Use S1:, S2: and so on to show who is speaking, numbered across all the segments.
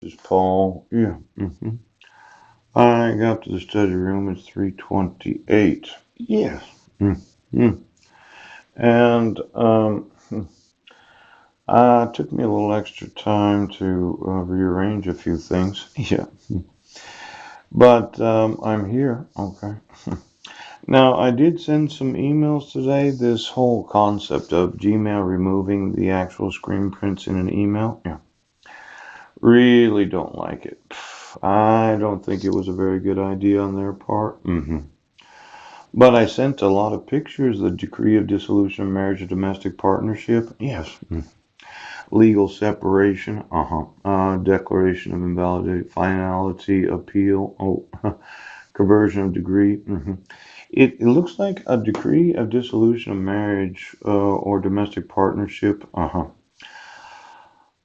S1: This is Paul. Yeah. I got to the study room. It's 3:28. Yes. Mm-hmm. And took me a little extra time to rearrange a few things. Yeah. But I'm here. Okay. Now, I did send some emails today. This whole concept of Gmail removing the actual screen prints in an email. Yeah. Really don't like it. I don't think it was a very good idea on their part. But I sent a lot of pictures, the decree of dissolution of marriage or domestic partnership. Yes. Legal separation. Declaration of invalidity, finality, appeal. Oh, conversion of degree. It looks like a decree of dissolution of marriage or domestic partnership.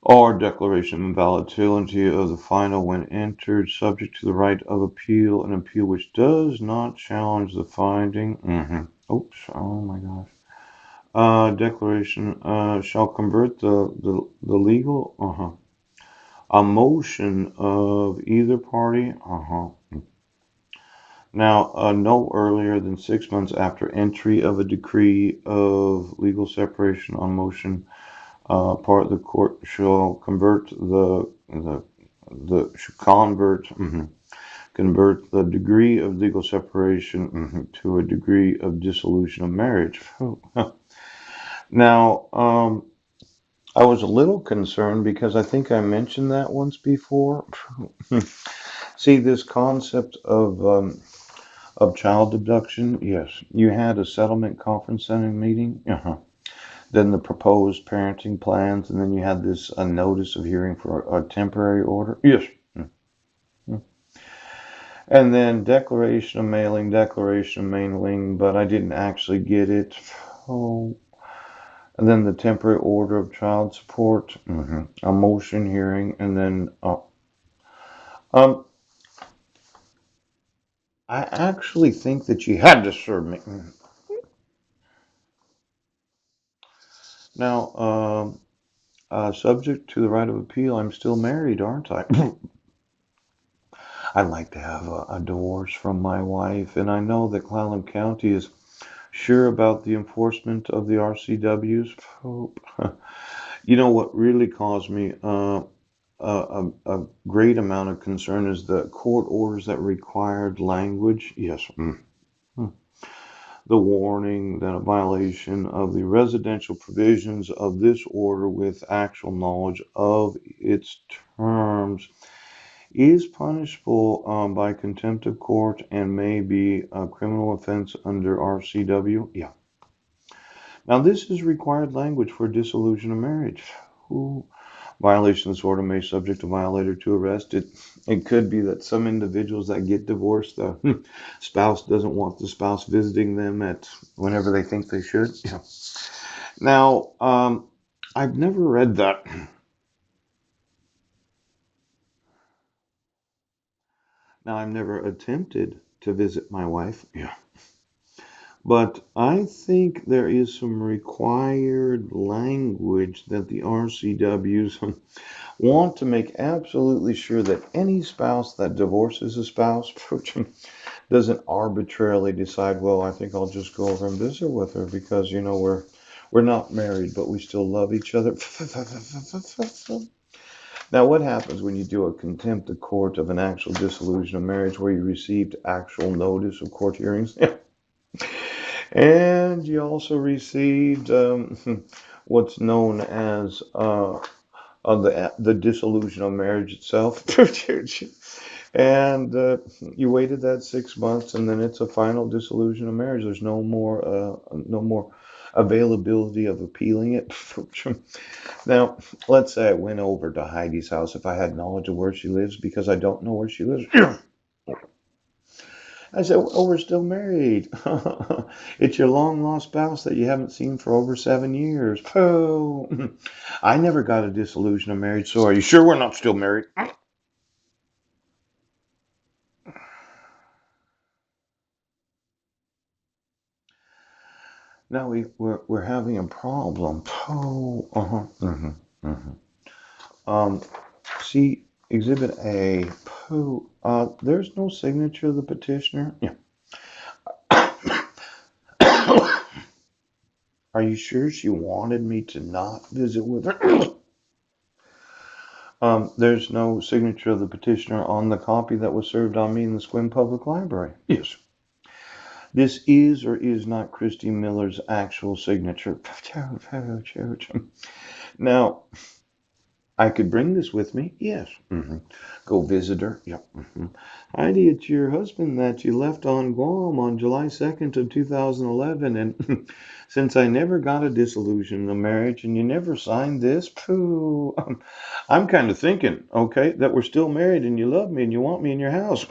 S1: Or declaration of invalidity of the final when entered, subject to the right of appeal, an appeal which does not challenge the finding. Oops, oh my gosh. Declaration shall convert the legal a motion of either party. Now, no earlier than 6 months after entry of a decree of legal separation on motion part of the court shall convert should convert the degree of legal separation to a degree of dissolution of marriage. Now, I was a little concerned because I think I mentioned that once before. See, this concept of child abduction. Yes, you had a settlement conference center meeting. Then the proposed parenting plans, and then you had this a notice of hearing for a temporary order. Yes. And then declaration of mailing, declaration of mailing, but I didn't actually get it. Oh. And then the temporary order of child support, a motion hearing, and then um, I actually think that you had to serve me. Now, subject to the right of appeal, I'm still married, aren't I? I'd like to have a divorce from my wife, and I know that Clallam County is sure about the enforcement of the RCWs. You know what really caused me a great amount of concern is the court orders that required language. Yes. The warning that a violation of the residential provisions of this order with actual knowledge of its terms is punishable by contempt of court and may be a criminal offense under RCW. Yeah. Now, this is required language for dissolution of marriage. Ooh. Violation of this order may subject a violator to arrest. It could be that some individuals that get divorced, the spouse doesn't want the spouse visiting them at whenever they think they should. Yeah. Now, I've never read that. Now, I've never attempted to visit my wife. Yeah. But I think there is some required language that the RCWs want to make absolutely sure that any spouse that divorces a spouse doesn't arbitrarily decide, well, I think I'll just go over and visit with her because we're not married, but we still love each other. Now, what happens when you do a contempt of court of an actual dissolution of marriage where you received actual notice of court hearings? And you also received what's known as the dissolution of marriage itself. And you waited that 6 months, and then it's a final dissolution of marriage. There's no more availability of appealing it. Now, let's say I went over to Heidi's house if I had knowledge of where she lives because I don't know where she lives. I said, "Oh, we're still married. It's your long lost spouse that you haven't seen for over 7 years." Oh, I never got a dissolution of marriage, so are you sure we're not still married? Now we're having a problem. Oh, uh-huh. Hmm. See, Exhibit A. Pooh. There's no signature of the petitioner. Yeah. Are you sure she wanted me to not visit with her? There's no signature of the petitioner on the copy that was served on me in the Sequim Public Library. Yes. This is or is not Christy Miller's actual signature. Now, I could bring this with me. Yes. Go visit her. Yep. Heidi, it's your husband that you left on Guam on July 2nd of 2011. And since I never got a dissolution of marriage and you never signed this, pooh, I'm kind of thinking, okay, that we're still married and you love me and you want me in your house.